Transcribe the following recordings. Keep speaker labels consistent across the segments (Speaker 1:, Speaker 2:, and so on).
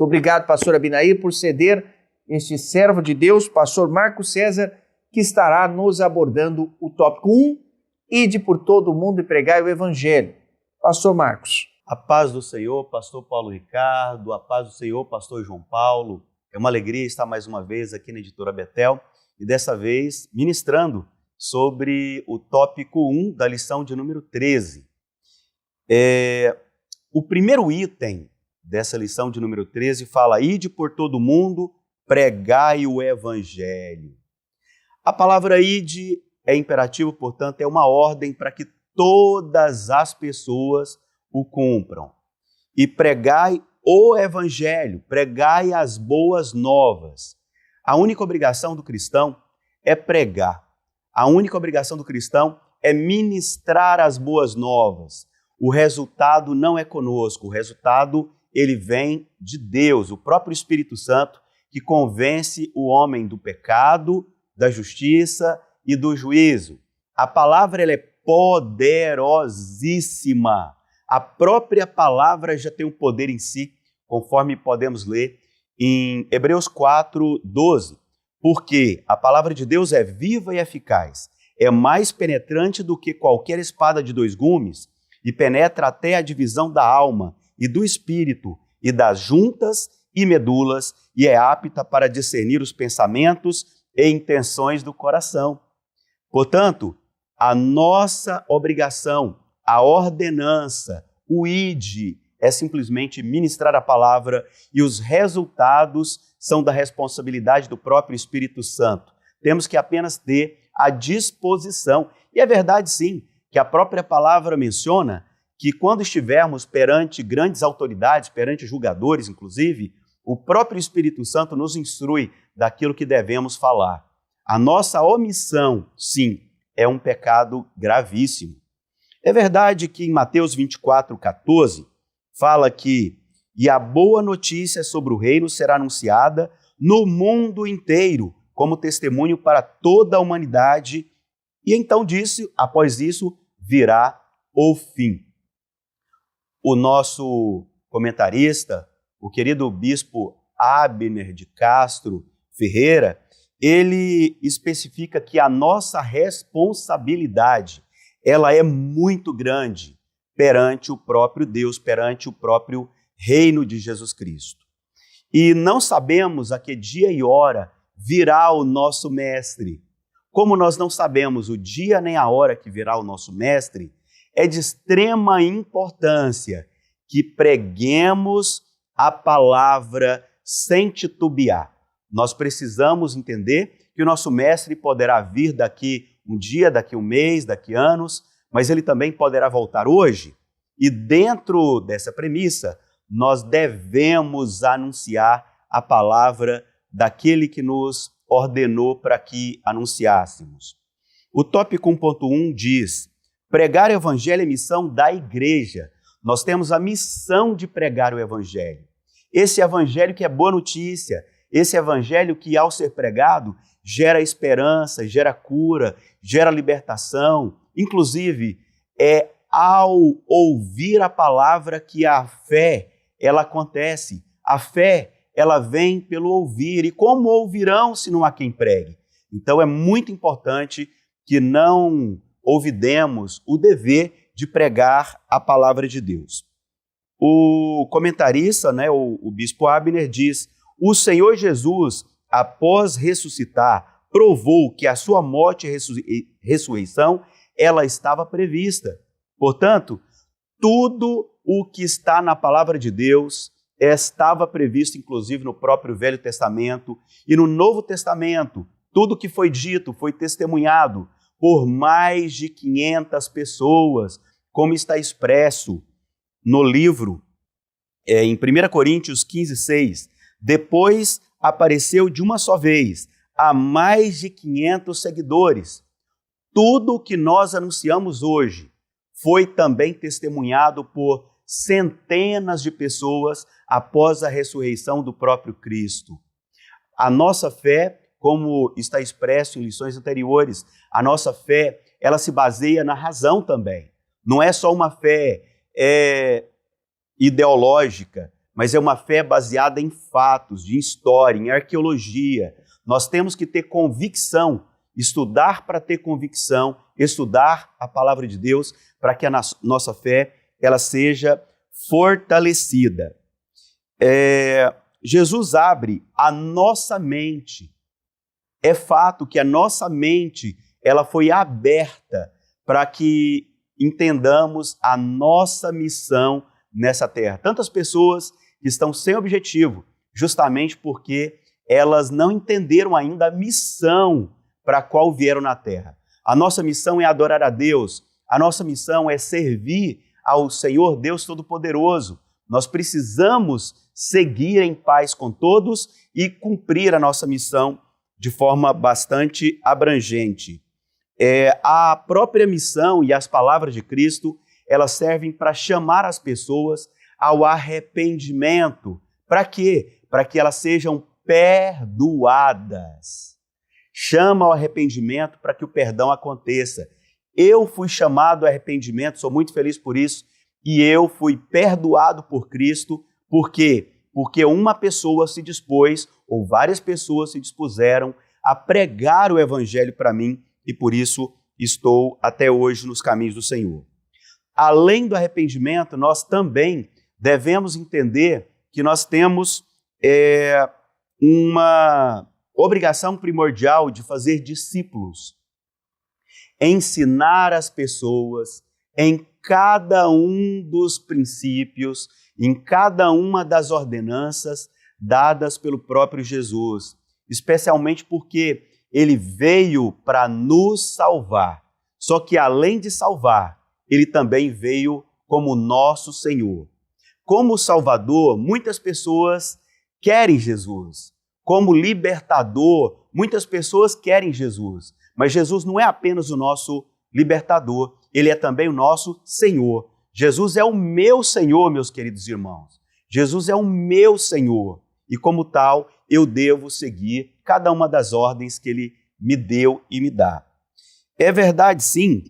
Speaker 1: Muito obrigado, pastor Abinair, por ceder este servo de Deus, pastor Marcos César, que estará nos abordando o tópico 1, ide por todo o mundo e pregai o evangelho. Pastor Marcos.
Speaker 2: A paz do Senhor, pastor Paulo Ricardo, a paz do Senhor, pastor João Paulo. É uma alegria estar mais uma vez aqui na Editora Betel e dessa vez ministrando sobre o tópico 1 da lição de número 13. O primeiro item dessa lição de número 13 fala: ide por todo o mundo, pregai o evangelho. A palavra ide é imperativo, portanto, é uma ordem para que todas as pessoas o cumpram. E pregai o evangelho, pregai as boas novas. A única obrigação do cristão é pregar. A única obrigação do cristão é ministrar as boas novas. O resultado não é conosco, o resultado ele vem de Deus, o próprio Espírito Santo, que convence o homem do pecado, da justiça e do juízo. A palavra ela é poderosíssima. A própria palavra já tem um poder em si, conforme podemos ler em Hebreus 4:12. Porque a palavra de Deus é viva e eficaz, é mais penetrante do que qualquer espada de 2 gumes e penetra até a divisão da alma e do espírito e das juntas e medulas e é apta para discernir os pensamentos e intenções do coração. Portanto, a nossa obrigação, a ordenança, o ide, é simplesmente ministrar a palavra e os resultados são da responsabilidade do próprio Espírito Santo. Temos que apenas ter a disposição. E é verdade, sim, que a própria palavra menciona que quando estivermos perante grandes autoridades, perante julgadores, inclusive, o próprio Espírito Santo nos instrui daquilo que devemos falar. A nossa omissão, sim, é um pecado gravíssimo. É verdade que em Mateus 24:14 fala que e a boa notícia sobre o reino será anunciada no mundo inteiro como testemunho para toda a humanidade e então após isso virá o fim. O nosso comentarista, o querido bispo Abner de Castro Ferreira, ele especifica que a nossa responsabilidade ela é muito grande perante o próprio Deus, perante o próprio reino de Jesus Cristo. E não sabemos a que dia e hora virá o nosso mestre. Como nós não sabemos o dia nem a hora que virá o nosso mestre, é de extrema importância que preguemos a palavra sem titubear. Nós precisamos entender que o nosso mestre poderá vir daqui um dia, daqui um mês, daqui anos, mas ele também poderá voltar hoje. E dentro dessa premissa, nós devemos anunciar a palavra daquele que nos ordenou para que anunciássemos. O tópico 1.1 diz: pregar o evangelho é missão da igreja. Nós temos a missão de pregar o evangelho. Esse evangelho que é boa notícia, esse evangelho que ao ser pregado gera esperança, gera cura, gera libertação. Inclusive, é ao ouvir a palavra que a fé, ela acontece. A fé, ela vem pelo ouvir. E como ouvirão se não há quem pregue? Então é muito importante que não olvidemos o dever de pregar a palavra de Deus. O comentarista, o bispo Abner, diz: o Senhor Jesus, após ressuscitar, provou que a sua morte e ressurreição ela estava prevista. Portanto, tudo o que está na palavra de Deus estava previsto, inclusive, no próprio Velho Testamento e no Novo Testamento. Tudo que foi dito foi testemunhado por mais de 500 pessoas, como está expresso no livro, em 1 Coríntios 15:6. Depois apareceu de uma só vez a mais de 500 seguidores. Tudo o que nós anunciamos hoje foi também testemunhado por centenas de pessoas após a ressurreição do próprio Cristo. A nossa fé, como está expresso em lições anteriores, a nossa fé, ela se baseia na razão também. Não é só uma fé ideológica, mas é uma fé baseada em fatos, em história, em arqueologia. Nós temos que ter convicção, estudar para ter convicção, estudar a palavra de Deus para que a nossa fé ela seja fortalecida. Jesus abre a nossa mente. É fato que a nossa mente ela foi aberta para que entendamos a nossa missão nessa terra. Tantas pessoas que estão sem objetivo, justamente porque elas não entenderam ainda a missão para a qual vieram na terra. A nossa missão é adorar a Deus, a nossa missão é servir ao Senhor Deus Todo-Poderoso. Nós precisamos seguir em paz com todos e cumprir a nossa missão de forma bastante abrangente. A própria missão e as palavras de Cristo, elas servem para chamar as pessoas ao arrependimento. Para quê? Para que elas sejam perdoadas. Chama ao arrependimento para que o perdão aconteça. Eu fui chamado ao arrependimento, sou muito feliz por isso, e eu fui perdoado por Cristo. Por quê? Porque uma pessoa se dispôs, ou várias pessoas se dispuseram a pregar o evangelho para mim, e por isso estou até hoje nos caminhos do Senhor. Além do arrependimento, nós também devemos entender que nós temos uma obrigação primordial de fazer discípulos, ensinar as pessoas em cada um dos princípios, em cada uma das ordenanças dadas pelo próprio Jesus, especialmente porque ele veio para nos salvar. Só que além de salvar, ele também veio como nosso Senhor. Como Salvador, muitas pessoas querem Jesus. Como libertador, muitas pessoas querem Jesus. Mas Jesus não é apenas o nosso libertador, ele é também o nosso Senhor. Jesus é o meu Senhor, meus queridos irmãos. Jesus é o meu Senhor. E como tal, eu devo seguir cada uma das ordens que ele me deu e me dá. É verdade, sim,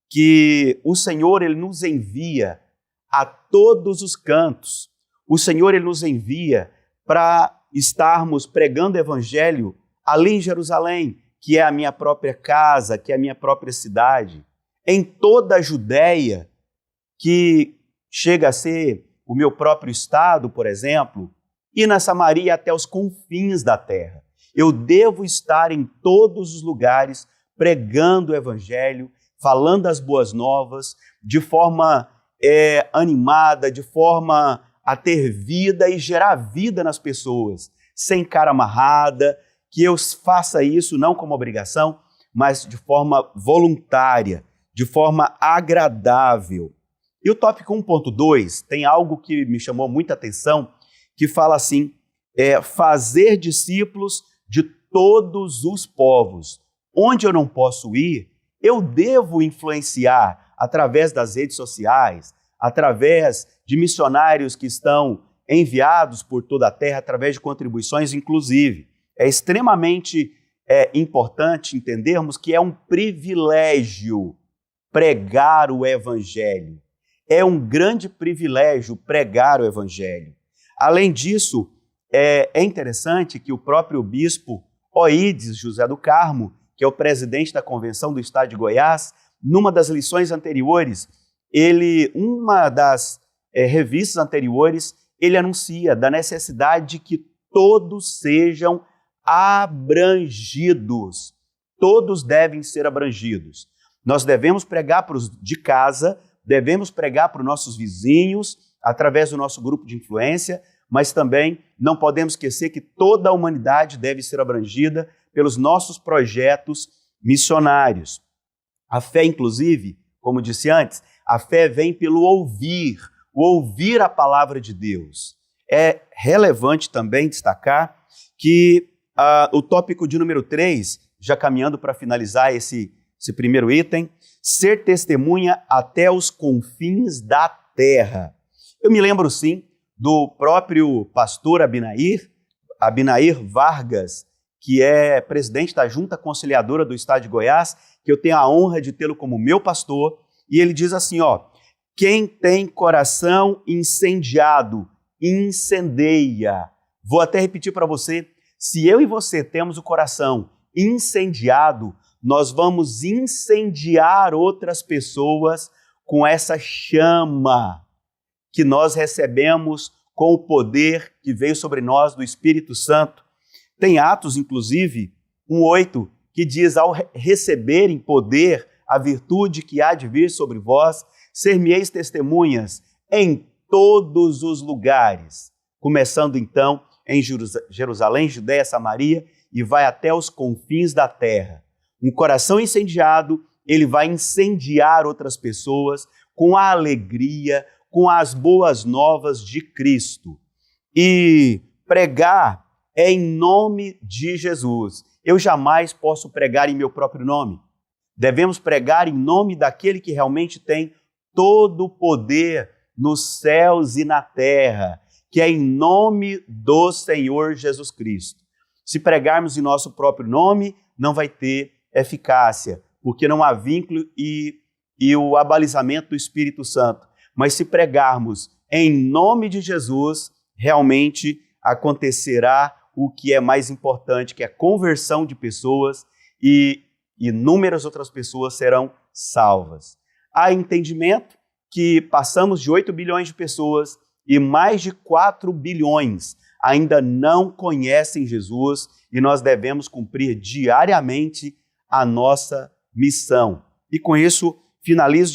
Speaker 2: que o Senhor ele nos envia a todos os cantos. O Senhor ele nos envia para estarmos pregando o evangelho ali em Jerusalém, que é a minha própria casa, que é a minha própria cidade, em toda a Judéia, que chega a ser o meu próprio estado, por exemplo, e na Samaria até os confins da terra. Eu devo estar em todos os lugares pregando o evangelho, falando as boas novas, de forma animada, de forma a ter vida e gerar vida nas pessoas, sem cara amarrada, que eu faça isso não como obrigação, mas de forma voluntária, de forma agradável. E o tópico 1.2 tem algo que me chamou muita atenção, que fala assim, fazer discípulos de todos os povos. Onde eu não posso ir, eu devo influenciar através das redes sociais, através de missionários que estão enviados por toda a terra, através de contribuições, inclusive. É extremamente importante entendermos que é um privilégio pregar o evangelho. É um grande privilégio pregar o evangelho. Além disso, é interessante que o próprio bispo Oídes José do Carmo, que é o presidente da Convenção do Estado de Goiás, numa das lições anteriores, uma das revistas anteriores, ele anuncia da necessidade de que todos sejam abrangidos. Todos devem ser abrangidos. Nós devemos pregar para os de casa, devemos pregar para os nossos vizinhos, através do nosso grupo de influência, mas também não podemos esquecer que toda a humanidade deve ser abrangida pelos nossos projetos missionários. A fé, inclusive, como disse antes, a fé vem pelo ouvir a palavra de Deus. É relevante também destacar que o tópico de número 3, já caminhando para finalizar esse primeiro item, ser testemunha até os confins da terra. Eu me lembro, sim, do próprio pastor Abinair Vargas, que é presidente da Junta Conciliadora do Estado de Goiás, que eu tenho a honra de tê-lo como meu pastor, e ele diz assim, quem tem coração incendiado incendeia. Vou até repetir para você, se eu e você temos o coração incendiado, nós vamos incendiar outras pessoas com essa chama que nós recebemos com o poder que veio sobre nós do Espírito Santo. Tem Atos, inclusive, 1:8, que diz, ao receberem poder, a virtude que há de vir sobre vós, ser-me-eis testemunhas em todos os lugares, começando então em Jerusalém, Judéia, Samaria, e vai até os confins da terra. Um coração incendiado, ele vai incendiar outras pessoas com a alegria, com as boas novas de Cristo. E pregar é em nome de Jesus. Eu jamais posso pregar em meu próprio nome. Devemos pregar em nome daquele que realmente tem todo o poder nos céus e na terra, que é em nome do Senhor Jesus Cristo. Se pregarmos em nosso próprio nome, não vai ter eficácia, porque não há vínculo e o abalizamento do Espírito Santo. Mas se pregarmos em nome de Jesus, realmente acontecerá o que é mais importante, que é a conversão de pessoas e inúmeras outras pessoas serão salvas. Há entendimento que passamos de 8 bilhões de pessoas e mais de 4 bilhões ainda não conhecem Jesus e nós devemos cumprir diariamente a nossa missão. E com isso, finalizo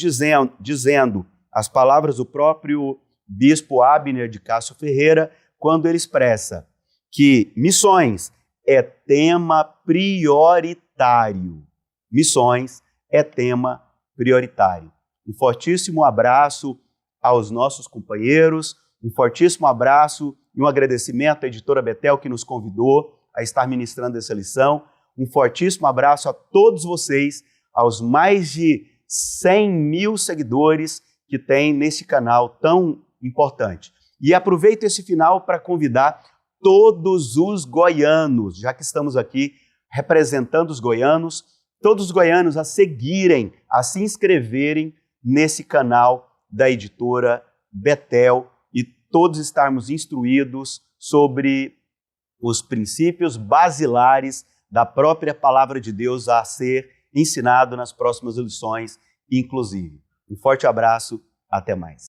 Speaker 2: dizendo as palavras do próprio bispo Abner de Castro Ferreira, quando ele expressa que missões é tema prioritário. Missões é tema prioritário. Um fortíssimo abraço aos nossos companheiros, um fortíssimo abraço e um agradecimento à editora Betel que nos convidou a estar ministrando essa lição. Um fortíssimo abraço a todos vocês, aos mais de 100 mil seguidores que tem nesse canal tão importante. E aproveito esse final para convidar todos os goianos, já que estamos aqui representando os goianos, todos os goianos a seguirem, a se inscreverem nesse canal da editora Betel e todos estarmos instruídos sobre os princípios basilares da própria palavra de Deus a ser ensinado nas próximas lições, inclusive. Um forte abraço, até mais.